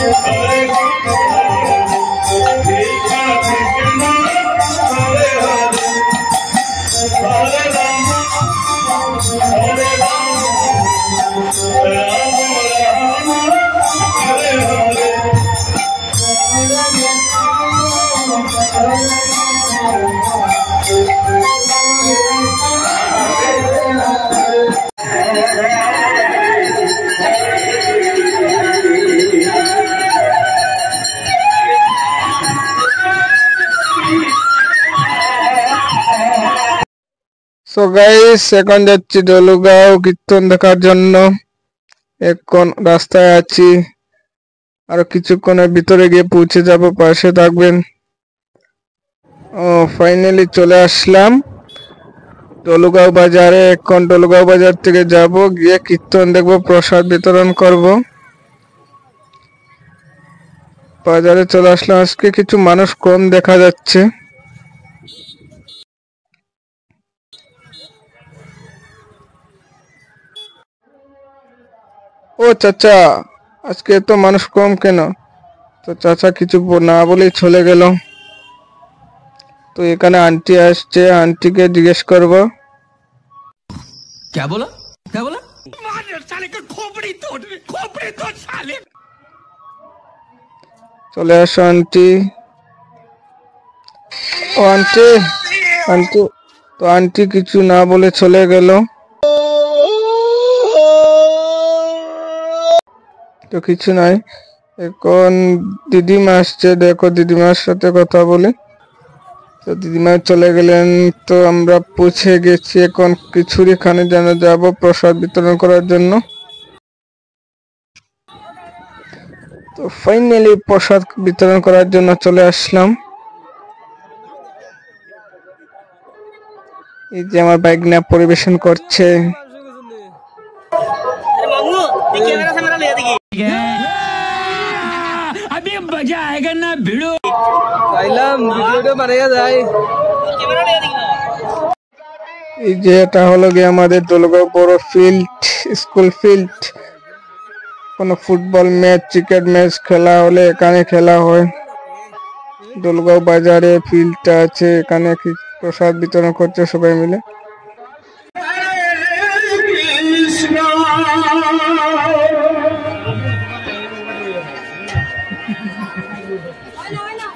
हरे Krishna Krishna Hare Hare Hare Ram Ram Ram Hare Hare so guys এখন যাচ্ছি দলুগাঁও কীর্তন দেখার জন্য। এখন রাস্তায় আছি, আরো কিছুক্ষণের ভিতরে গিয়ে পৌঁছে যাব, পাশে থাকবেন। ফাইনালি চলে আসলাম দলুগাঁও বাজারে। এখন দলুগাঁও বাজার থেকে যাব, গিয়ে কীর্তন দেখব, প্রসাদ বিতরণ করব। বাজারে চলে আসলাম, আজকে কিছু মানুষ কম দেখা যাচ্ছে। ও চাচা, আজকে তো মানুষ কম কেন? তো চাচা কিছু না বলেই চলে গেল। তো এখানে আন্টি আসছে, আন্টিকে জিজ্ঞেস করব। क्या बोला क्या बोला मार साले का खोपड़ी तोड़ साले। চলে আসো আন্টি। ও আন্টি, আন্টি, তো আন্টি কিছু না বলে চলে গেল। তো কিছু নাই, এখন দিদিমা আসছে, দেখো দিদিমার সাথে কথা বলি। তো দিদিমা চলে গেলেন, তো আমরা পৌঁছে গেছি। এখন খিচুড়ি খানে যেন যাব প্রসাদ বিতরণ করার জন্য। তো ফাইনালি প্রসাদ বিতরণ করার জন্য চলে আসলাম। এই যে আমার বাইক নিয়ে পরিবেশন করছে। अभी मजा आएगा ना भिड़ो এই যে এটা হলো গিয়ে আমাদের দলগাঁও বড় ফিল্ড, স্কুল ফিল্ড। কোনো ফুটবল ম্যাচ, ক্রিকেট ম্যাচ খেলা হলে এখানে খেলা হয়। দলগাঁও বাজারে ফিল্ডটা আছে, এখানে প্রসাদ বিতরণ করছে সবাই মিলে।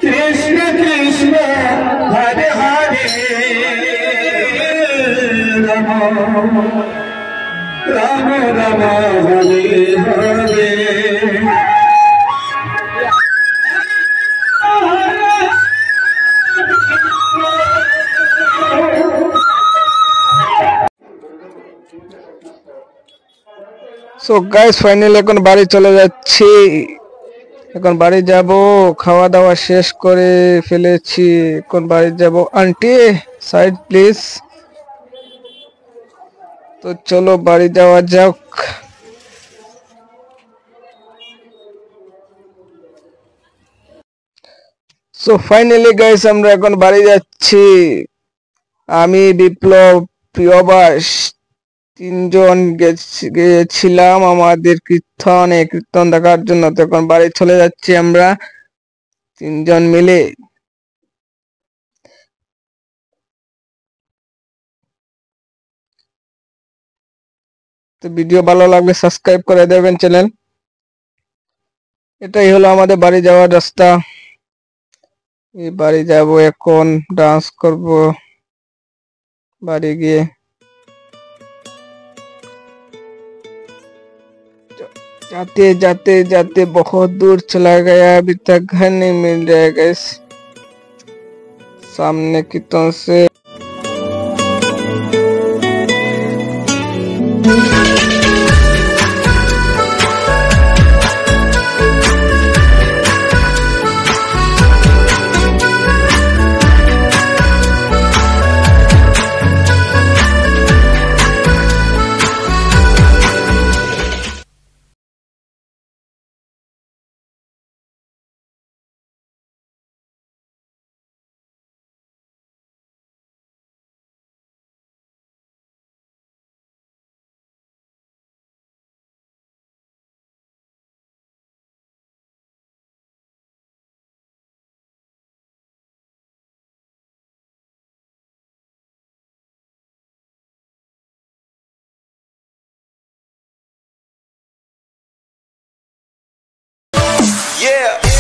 Krishna Krishna Hare Hare Ram Ram Ram Hare Hare so guys finally এখন বাড়ি চলে যাচ্ছি। এখন বাড়ি যাব, খাওয়া দাওয়া শেষ করে ফেলেছি, এখন বাড়ি যাব। Aunty side please. তো চলো বাড়ি যাওয়া যাক। সো ফাইনালি গাইস আমরা এখন বাড়ি যাচ্ছি। আমি, বিপ্লব, প্রিয়বাস তিনজন গেছিলাম আমাদের কীর্তন দেখার জন্য। তো এখন বাড়ি চলে যাচ্ছি আমরা তিনজন মিলে। তো ভিডিও ভালো লাগলে সাবস্ক্রাইব করে দেবেন চ্যানেল। এটাই হলো আমাদের বাড়ি যাওয়ার রাস্তা। এই বাড়ি যাব, এখন ডান্স করব বাড়ি গিয়ে। जाते जाते जाते बहुत दूर चला गया, अभी तक घर नहीं मिल रहा है गाइस। सामने की तरफ से Yeah.